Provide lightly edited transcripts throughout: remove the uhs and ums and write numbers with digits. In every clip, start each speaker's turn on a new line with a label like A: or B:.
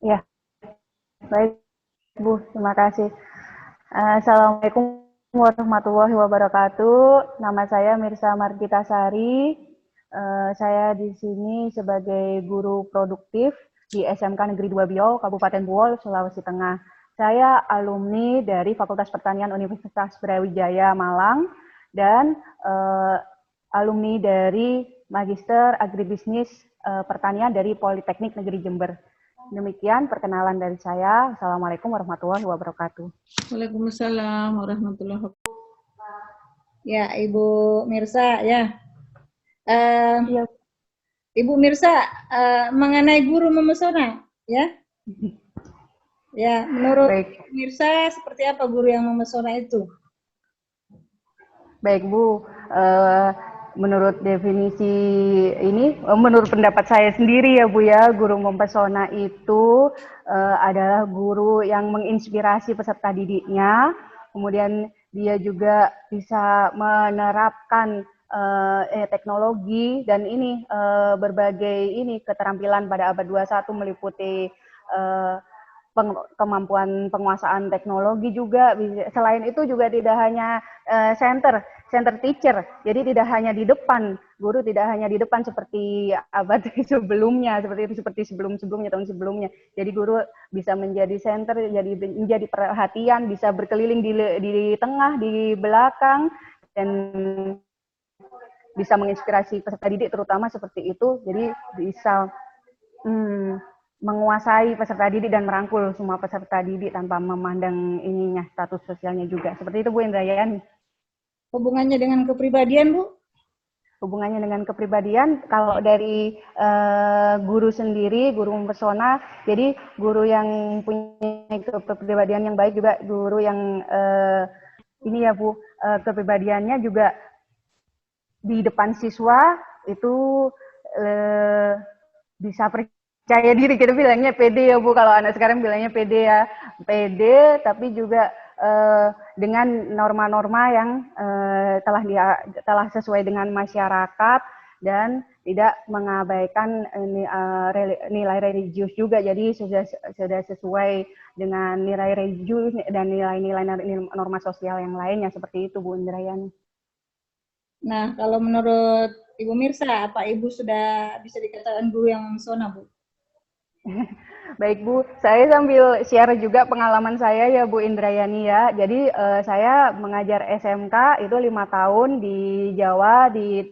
A: Ya, baik Bu, terima kasih. Assalamualaikum warahmatullahi wabarakatuh. Nama saya Mirsa Margita Sari. Saya di sini sebagai guru produktif di SMK Negeri 2 Biau, Kabupaten Buol, Sulawesi Tengah. Saya alumni dari Fakultas Pertanian Universitas Brawijaya Malang dan alumni dari Magister Agribisnis Pertanian dari Politeknik Negeri Jember. Demikian perkenalan dari saya. Assalamualaikum warahmatullahi wabarakatuh.
B: Waalaikumsalam warahmatullahi wabarakatuh. Ya, Ibu Mirsa, ya. Eh,
A: Iya,
B: Ibu Mirsa, mengenai guru memesona, ya. Ya, menurut
A: baik,
B: Mirsa seperti apa guru yang memesona itu?
A: baik Bu. Menurut definisi ini, menurut pendapat saya sendiri ya Bu ya, guru mempesona itu adalah guru yang menginspirasi peserta didiknya, kemudian dia juga bisa menerapkan teknologi dan ini berbagai ini keterampilan pada abad 21 meliputi eh, kemampuan penguasaan teknologi juga. Selain itu juga tidak hanya center teacher, jadi tidak hanya di depan, guru tidak hanya di depan seperti abad sebelumnya, seperti sebelum-sebelumnya, tahun sebelumnya. Jadi guru bisa menjadi center, jadi menjadi perhatian, bisa berkeliling di tengah, di belakang, dan bisa menginspirasi peserta didik terutama seperti itu. Jadi bisa hmm, menguasai peserta didik dan merangkul semua peserta didik tanpa memandang ininya status sosialnya juga. Seperti itu Bu Indrayani.
B: Hubungannya dengan kepribadian, Bu?
A: Hubungannya dengan kepribadian, kalau dari guru sendiri, guru mempesona, jadi guru yang punya kepribadian yang baik juga guru yang ini ya Bu, kepribadiannya juga di depan siswa itu eh, bisa percaya diri, kita bilangnya pede ya Bu, kalau anak sekarang bilangnya pede ya, pede tapi juga dengan norma-norma yang telah sesuai dengan masyarakat dan tidak mengabaikan nilai religius juga, jadi sudah sesuai dengan nilai religius dan nilai-nilai norma sosial yang lainnya, seperti itu Bu Indrayani.
B: Nah, kalau menurut Ibu Mirsa, apa Ibu sudah bisa dikatakan guru yang memesona, Bu?
A: Baik Bu, saya sambil share juga pengalaman saya ya Bu Indrayani ya. Jadi saya mengajar SMK itu 5 tahun di Jawa, di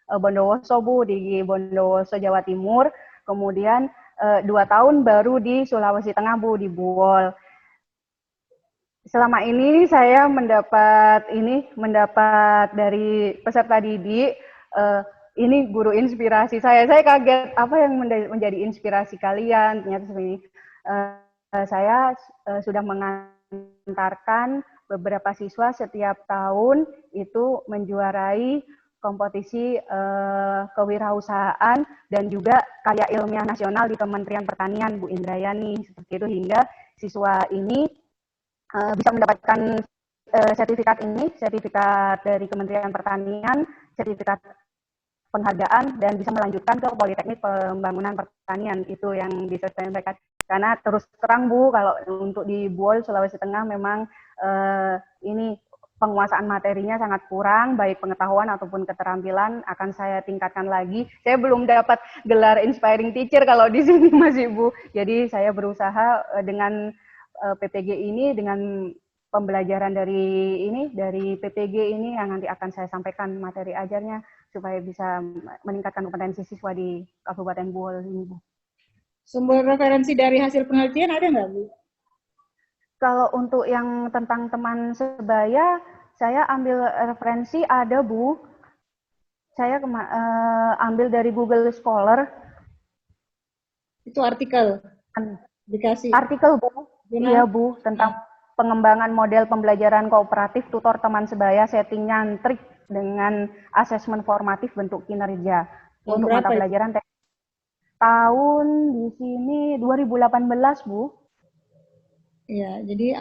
A: Bondowoso Bu, di Bondowoso Jawa Timur. Kemudian 2 tahun baru di Sulawesi Tengah Bu, di Buol. Selama ini saya mendapat dari peserta didik, eh, ini guru inspirasi saya. Saya kaget apa yang menjadi inspirasi kalian. Ternyata seperti ini. Saya sudah mengantarkan beberapa siswa setiap tahun itu menjuarai kompetisi kewirausahaan dan juga karya ilmiah nasional di Kementerian Pertanian Bu Indrayani, seperti itu, hingga siswa ini bisa mendapatkan sertifikat dari Kementerian Pertanian, sertifikat penghargaan, dan bisa melanjutkan ke Politeknik Pembangunan Pertanian. Itu yang bisa saya sampaikan. Karena terus terang Bu, kalau untuk di Buol Sulawesi Tengah memang ini penguasaan materinya sangat kurang, baik pengetahuan ataupun keterampilan, akan saya tingkatkan lagi. Saya belum dapat gelar inspiring teacher kalau di sini masih Bu. Jadi saya berusaha dengan PPG ini, dengan pembelajaran dari PPG ini yang nanti akan saya sampaikan materi ajarnya supaya bisa meningkatkan kompetensi siswa di Kabupaten Buol ini Bu.
B: Sumber referensi dari hasil penelitian ada nggak, Bu?
A: Kalau untuk yang tentang teman sebaya, saya ambil referensi ada Bu. Saya ambil dari Google Scholar.
B: Itu artikel dikasih
A: Artikel Bu,
B: jurnal.
A: iya Bu, tentang pengembangan model pembelajaran kooperatif tutor teman sebaya, setting nyantrik dengan asesmen formatif bentuk kinerja
B: Tahun
A: untuk mata
B: berapa itu?
A: pelajaran tahun di sini 2018 Bu.
B: Ya, jadi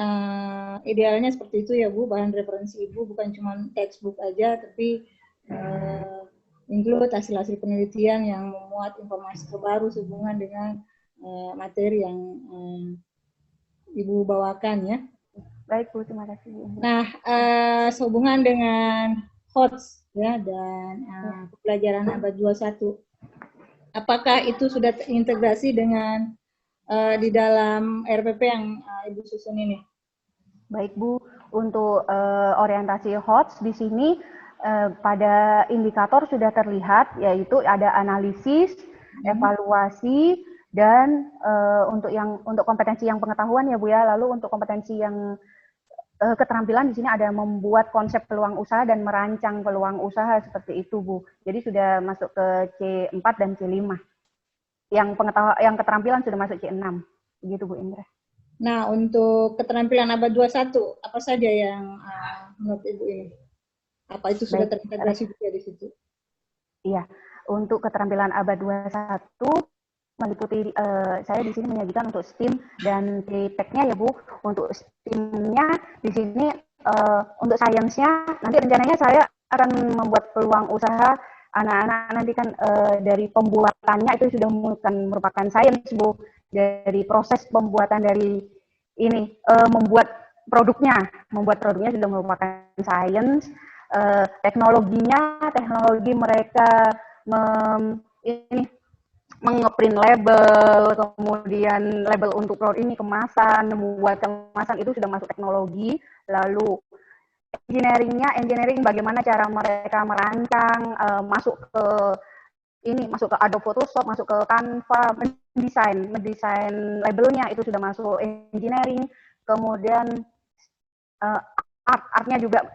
B: idealnya seperti itu ya Bu, bahan referensi Ibu bukan cuma textbook aja, tapi include hasil-hasil penelitian yang memuat informasi terbaru sehubungan dengan materi yang Ibu bawakan ya.
A: Baik Bu, terima kasih.
B: Nah, sehubungan dengan HOTS ya dan pelajaran abad 21, apakah itu sudah terintegrasi dengan di dalam RPP yang Ibu susun ini?
A: Baik Bu, untuk orientasi HOTS di sini pada indikator sudah terlihat, yaitu ada analisis, evaluasi, dan untuk kompetensi yang pengetahuan ya Bu ya. Lalu untuk kompetensi yang keterampilan di sini ada membuat konsep peluang usaha dan merancang peluang usaha seperti itu Bu. Jadi sudah masuk ke C4 dan C5. Yang keterampilan sudah masuk C6. Begitu Bu Indra.
B: Nah, untuk keterampilan abad 21, apa saja yang menurut Ibu ini? Apa itu sudah terintegrasi juga di situ?
A: Iya, untuk keterampilan abad 21 meliputi saya di sini menyajikan untuk STEAM dan TPEC-nya ya Bu. Untuk STEAM-nya di sini untuk sainsnya nanti rencananya saya akan membuat peluang usaha anak-anak nanti kan dari pembuatannya itu sudah merupakan sains Bu. Dari proses pembuatan dari ini membuat produknya sudah merupakan sains. Teknologi mereka mengeprint label, kemudian label untuk produk ini kemasan, membuat kemasan itu sudah masuk teknologi. Lalu engineering bagaimana cara mereka merancang, masuk ke Adobe Photoshop, masuk ke Canva, mendesain labelnya itu sudah masuk engineering. Kemudian artnya juga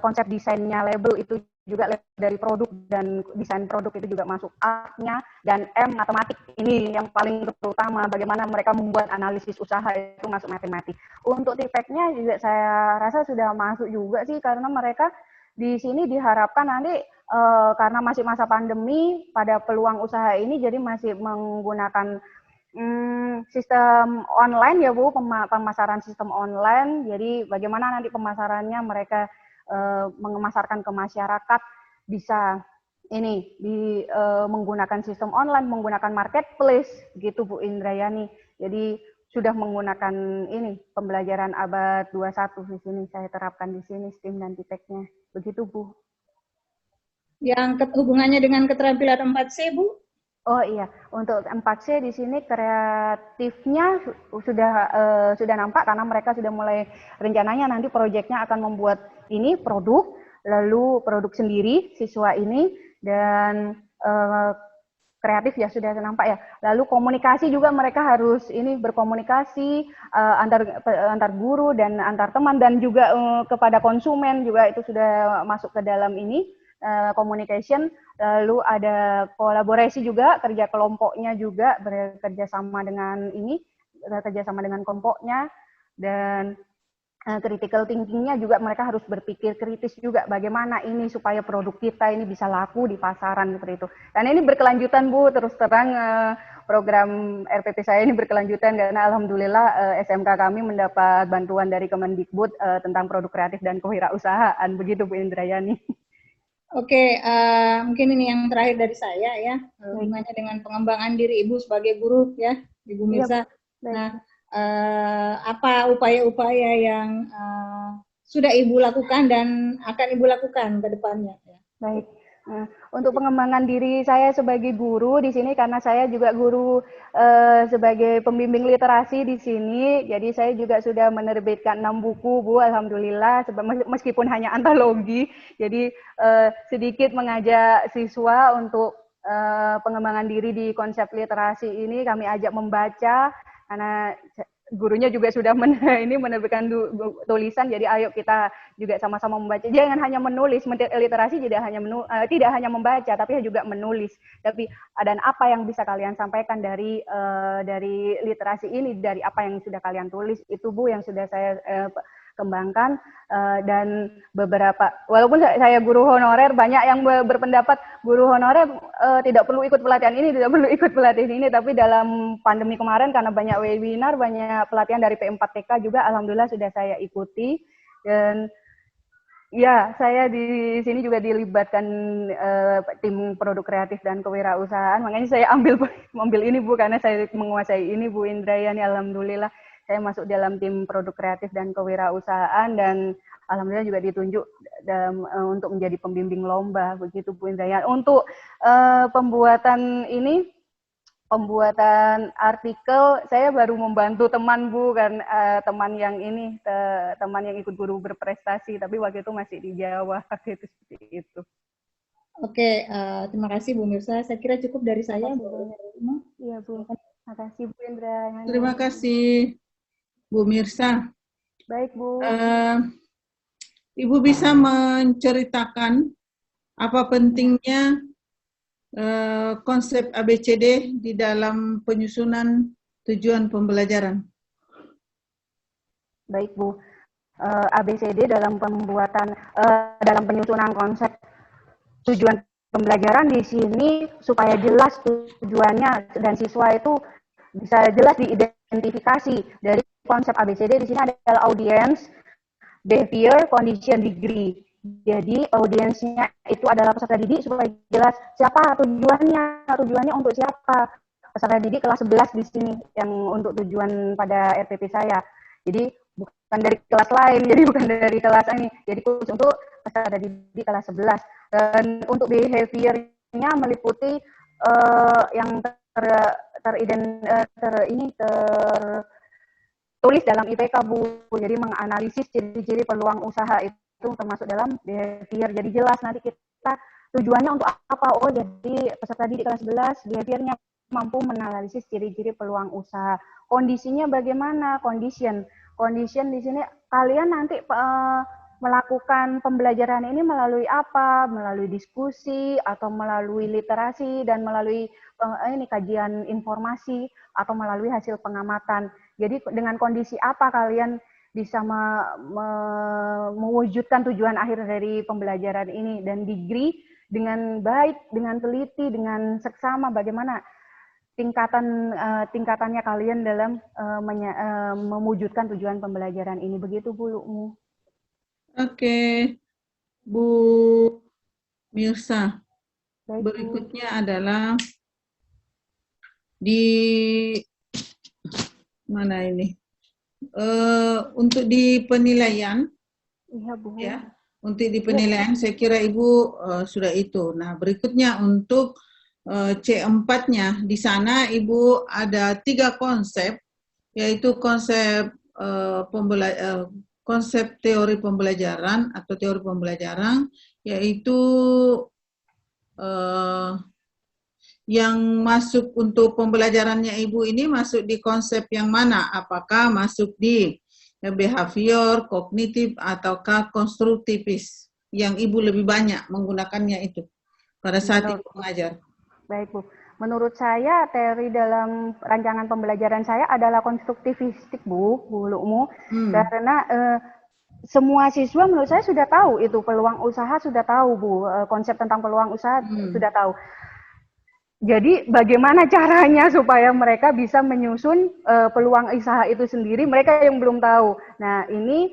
A: konsep desainnya label itu juga dari produk dan desain produk itu juga masuk artnya. Dan matematik ini yang paling terutama, bagaimana mereka membuat analisis usaha itu masuk matematik. Untuk TPEC-nya juga saya rasa sudah masuk juga sih, karena mereka di sini diharapkan nanti karena masih masa pandemi pada peluang usaha ini, jadi masih menggunakan sistem online ya Bu, pemasaran sistem online. Jadi bagaimana nanti pemasarannya mereka mengemasarkan ke masyarakat bisa menggunakan sistem online, menggunakan marketplace gitu Bu Indrayani. Jadi sudah menggunakan pembelajaran abad 21 di sini saya terapkan di sini STEAM dan TPEC-nya. Begitu Bu.
B: Yang hubungannya dengan keterampilan 4C Bu?
A: Oh iya, untuk 4C di sini kreatifnya sudah nampak, karena mereka sudah mulai rencananya nanti proyeknya akan membuat produk, lalu produk sendiri siswa ini, dan kreatif ya sudah nampak ya. Lalu komunikasi juga mereka harus berkomunikasi antar guru dan antar teman, dan juga kepada konsumen juga itu sudah masuk ke dalam communication. Lalu ada kolaborasi juga, kerja kelompoknya juga, bekerja sama dengan kelompoknya, dan critical thinking-nya juga mereka harus berpikir kritis juga, bagaimana ini supaya produk kita ini bisa laku di pasaran seperti itu. Dan ini berkelanjutan Bu, terus terang program RPP saya ini berkelanjutan karena alhamdulillah SMK kami mendapat bantuan dari Kemendikbud tentang produk kreatif dan kewirausahaan. Begitu Bu Indrayani.
B: Oke, mungkin ini yang terakhir dari saya ya, hubungannya dengan pengembangan diri Ibu sebagai guru ya, Ibu Mirza. Nah, apa upaya-upaya yang sudah Ibu lakukan dan akan Ibu lakukan ke depannya? Ya.
A: Baik. Untuk pengembangan diri saya sebagai guru di sini, karena saya juga guru sebagai pembimbing literasi di sini, jadi saya juga sudah menerbitkan 6 buku Bu, alhamdulillah, meskipun hanya antologi. Jadi sedikit mengajak siswa untuk pengembangan diri di konsep literasi ini, kami ajak membaca, karena gurunya juga sudah menerbitkan tulisan, jadi ayo kita juga sama-sama membaca. Jangan hanya menulis, literasi tidak hanya membaca, tapi juga menulis. Tapi dan apa yang bisa kalian sampaikan dari literasi ini, dari apa yang sudah kalian tulis, itu Bu yang sudah saya kembangkan. Dan beberapa, walaupun saya guru honorer, banyak yang berpendapat guru honorer tidak perlu ikut pelatihan ini, tapi dalam pandemi kemarin karena banyak webinar, banyak pelatihan dari P4TK juga, alhamdulillah sudah saya ikuti. Dan Ya, saya di sini juga dilibatkan tim produk kreatif dan kewirausahaan. Makanya saya ambil ini Bu, karena saya menguasai ini Bu Indrayani. Alhamdulillah saya masuk dalam tim produk kreatif dan kewirausahaan, dan alhamdulillah juga ditunjuk untuk menjadi pembimbing lomba begitu Bu Indrayani. Untuk pembuatan artikel, saya baru membantu teman Bu, kan teman yang teman yang ikut guru berprestasi, tapi waktu itu masih di Jawa gitu, seperti itu.
B: Oke, terima kasih Bu Mirsa. Saya kira cukup dari saya.
A: Iya Bu, terima kasih Bu Indra.
C: Terima kasih Bu Mirsa.
A: Baik Bu.
C: Ibu bisa menceritakan apa pentingnya konsep ABCD di dalam penyusunan tujuan pembelajaran?
A: Baik Bu, ABCD dalam dalam penyusunan konsep tujuan pembelajaran di sini supaya jelas tujuannya dan siswa itu bisa jelas diidentifikasi. Dari konsep ABCD di sini adalah audience, behavior, condition, degree. Jadi audiensnya itu adalah peserta didik supaya jelas siapa tujuannya untuk siapa. Peserta didik kelas 11 di sini yang untuk tujuan pada RPP saya. Jadi bukan dari kelas lain, jadi bukan dari kelas ini. Jadi khusus untuk peserta didik kelas 11. Dan untuk behaviornya meliputi yang tertulis dalam IPK Bu. Jadi menganalisis ciri-ciri peluang usaha itu termasuk dalam behavior. Jadi jelas nanti kita tujuannya untuk apa. Oh, jadi peserta didik kelas 11 behaviornya mampu menganalisis ciri-ciri peluang usaha. Kondisinya bagaimana? Condition di sini kalian nanti melakukan pembelajaran ini melalui apa? Melalui diskusi atau melalui literasi dan melalui kajian informasi atau melalui hasil pengamatan. Jadi dengan kondisi apa kalian bisa mewujudkan tujuan akhir dari pembelajaran ini, dan degree dengan baik, dengan teliti, dengan seksama bagaimana tingkatannya kalian dalam mewujudkan tujuan pembelajaran ini. Begitu Bu Lukmu.
C: Oke, Bu Mirsa.
A: Baik,
C: berikutnya Bu adalah di mana ini? Untuk di penilaian,
A: iya Bu.
C: Ya, untuk di penilaian saya kira Ibu sudah itu. Nah, berikutnya untuk C4-nya, di sana Ibu ada 3 konsep, yaitu konsep teori pembelajaran atau teori pembelajaran, yaitu yang masuk untuk pembelajarannya Ibu ini masuk di konsep yang mana? Apakah masuk di behavior, kognitif, ataukah konstruktivis? Yang Ibu lebih banyak menggunakannya itu pada saat Ibu mengajar.
A: Baik Bu. Menurut saya teori dalam rancangan pembelajaran saya adalah konstruktivistik Bu Lukmu. Karena semua siswa menurut saya sudah tahu itu peluang usaha, sudah tahu Bu, konsep tentang peluang usaha sudah tahu. Jadi bagaimana caranya supaya mereka bisa menyusun peluang usaha itu sendiri, mereka yang belum tahu. Nah ini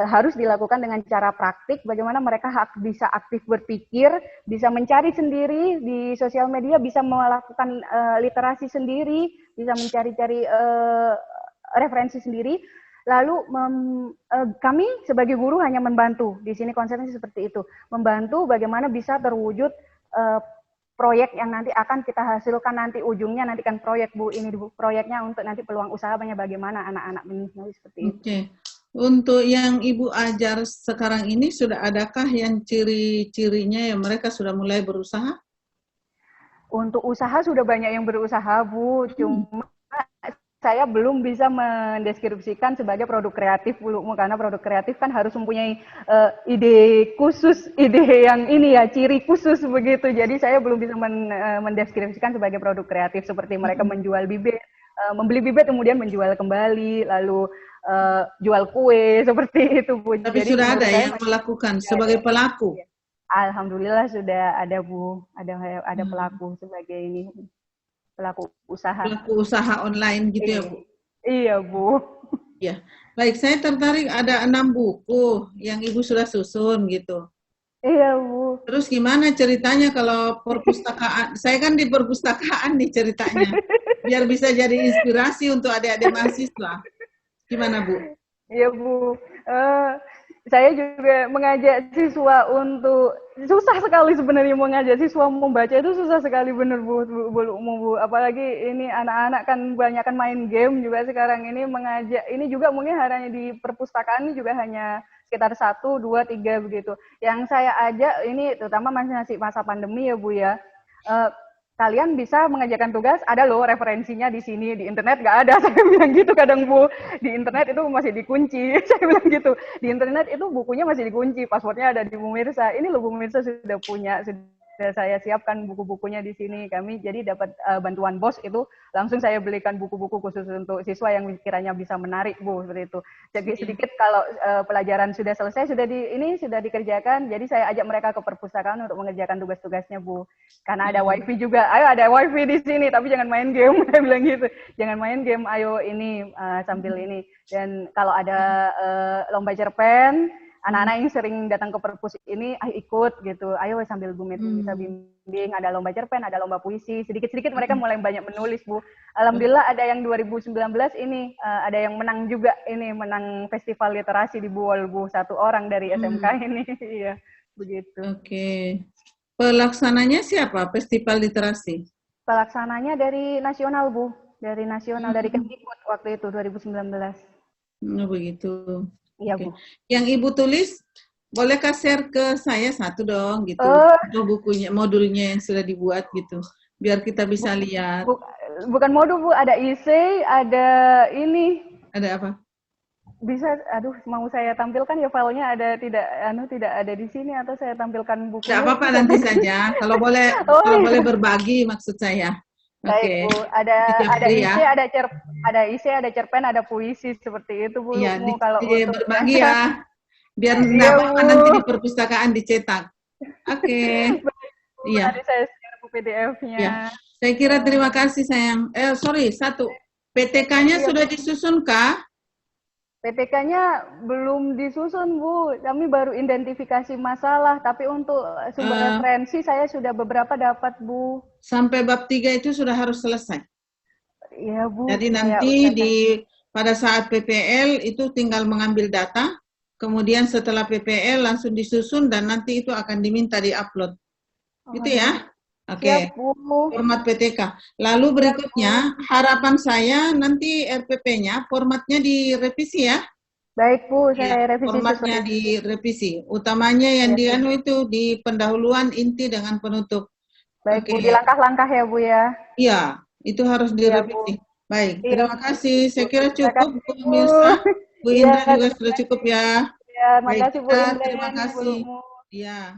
A: harus dilakukan dengan cara praktik, bagaimana mereka bisa aktif berpikir, bisa mencari sendiri di sosial media, bisa melakukan literasi sendiri, bisa mencari-cari referensi sendiri. Lalu kami sebagai guru hanya membantu. Di sini konsepnya seperti itu, membantu bagaimana bisa terwujud proyek yang nanti akan kita hasilkan nanti ujungnya nanti kan proyek Bu, ini Bu, proyeknya untuk nanti peluang usahanya bagaimana anak-anak ini seperti itu.
C: Oke. Untuk yang Ibu ajar sekarang ini sudah adakah yang ciri-cirinya yang mereka sudah mulai berusaha?
A: Untuk usaha sudah banyak yang berusaha Bu, cuma saya belum bisa mendeskripsikan sebagai produk kreatif Bu, karena produk kreatif kan harus mempunyai ide khusus, ide yang ini ya, ciri khusus begitu. Jadi saya belum bisa mendeskripsikan sebagai produk kreatif seperti mereka menjual bibit, membeli bibit kemudian menjual kembali, lalu jual kue seperti itu Bu.
C: Tapi
A: jadi
C: sudah ada yang melakukan sebagai pelaku.
A: Alhamdulillah sudah ada Bu, ada pelaku sebagai ini. Pelaku usaha.
C: Pelaku usaha online gitu ya Bu?
A: Iya Bu.
C: Ya, baik. Saya tertarik ada 6 buku yang Ibu sudah susun gitu.
A: Iya, Bu.
C: Terus gimana ceritanya kalau perpustakaan? Saya kan di perpustakaan nih ceritanya. Biar bisa jadi inspirasi untuk adik-adik mahasiswa. Gimana, Bu?
A: Iya, Bu. Saya juga mengajak siswa untuk susah sekali sebenarnya mengajak siswa membaca itu susah sekali bener Bu. Apalagi ini anak-anak kan banyak kan main game juga sekarang ini mengajak ini juga mungkin hanya di perpustakaan ini juga hanya sekitar 1, 2, 3 begitu. Yang saya ajak ini terutama masih masa pandemi ya Bu ya. Kalian bisa mengerjakan tugas, ada loh referensinya di sini, di internet nggak ada, saya bilang gitu kadang Bu, di internet itu masih dikunci, saya bilang gitu, di internet itu bukunya masih dikunci, passwordnya ada di Bu Mirsa, ini loh Bu Mirsa sudah punya, sudah saya siapkan buku-bukunya di sini, kami jadi dapat bantuan bos itu, langsung saya belikan buku-buku khusus untuk siswa yang kiranya bisa menarik Bu, seperti itu. Jadi sedikit kalau pelajaran sudah selesai, sudah dikerjakan, jadi saya ajak mereka ke perpustakaan untuk mengerjakan tugas-tugasnya Bu. Karena ada wifi juga, ayo ada wifi di sini, tapi jangan main game, saya bilang gitu. Jangan main game, ayo ini sambil ini. Dan kalau ada lomba cerpen, anak-anak yang sering datang ke perpus ini, ayo ikut gitu. Ayo sambil Bu Mirsa bisa bimbing, ada lomba cerpen, ada lomba puisi. Sedikit-sedikit mereka mulai banyak menulis Bu. Alhamdulillah ada yang 2019 ini, ada yang menang juga ini, menang festival literasi di Buol Bu. 1 orang dari SMK ini, iya begitu.
C: Oke. Pelaksananya siapa? Festival literasi?
A: Pelaksananya dari nasional, Bu. Dari nasional, dari Kemdikbud waktu itu, 2019.
C: Begitu.
A: Iya,
C: Oke.
A: Bu.
C: Yang Ibu tulis, bolehkah share ke saya 1 dong, gitu. Atau bukunya, modulnya yang sudah dibuat, gitu. Biar kita bisa lihat.
A: Bukan modul, Bu. Ada essay, ada ini.
C: Ada apa?
A: Bisa, aduh, mau saya tampilkan ya filenya ada tidak ada di sini atau saya tampilkan buku.
C: Tidak apa-apa nanti saja. Kalau boleh boleh berbagi maksud saya.
A: Baik, Bu. Ada essay, ada cerpen, ada puisi seperti itu, Bu.
C: Iya,
A: kalau untuk
C: berbagi ya. Biar tidak apa-apa nanti di perpustakaan dicetak. Oke. Iya.
A: Nanti saya share buku PDF-nya.
C: Ya. Saya kira terima kasih sayang. Sorry, 1. PTK-nya sudah disusunkah?
A: PTK-nya belum disusun, Bu. Kami baru identifikasi masalah, tapi untuk sumber referensi saya sudah beberapa dapat, Bu.
C: Sampai bab 3 itu sudah harus selesai.
A: Iya, Bu.
C: Jadi nanti pada saat PPL itu tinggal mengambil data, kemudian setelah PPL langsung disusun dan nanti itu akan diminta di-upload. Gitu ya? Oke. Format PTK. Lalu berikutnya, harapan saya nanti RPP-nya formatnya direvisi ya.
A: Baik, Bu, saya revisi.
C: Formatnya direvisi. Utamanya yang itu di pendahuluan, inti dengan penutup.
A: Baik, Bu, di langkah-langkah ya, Bu ya.
C: Iya, itu harus direvisi. Baik, terima kasih. Saya kira cukup, Bu Mirsa. Bu Indra juga sudah cukup ya.
A: Ya, terima kasih Bu Indra.
C: Terima kasih. Iya.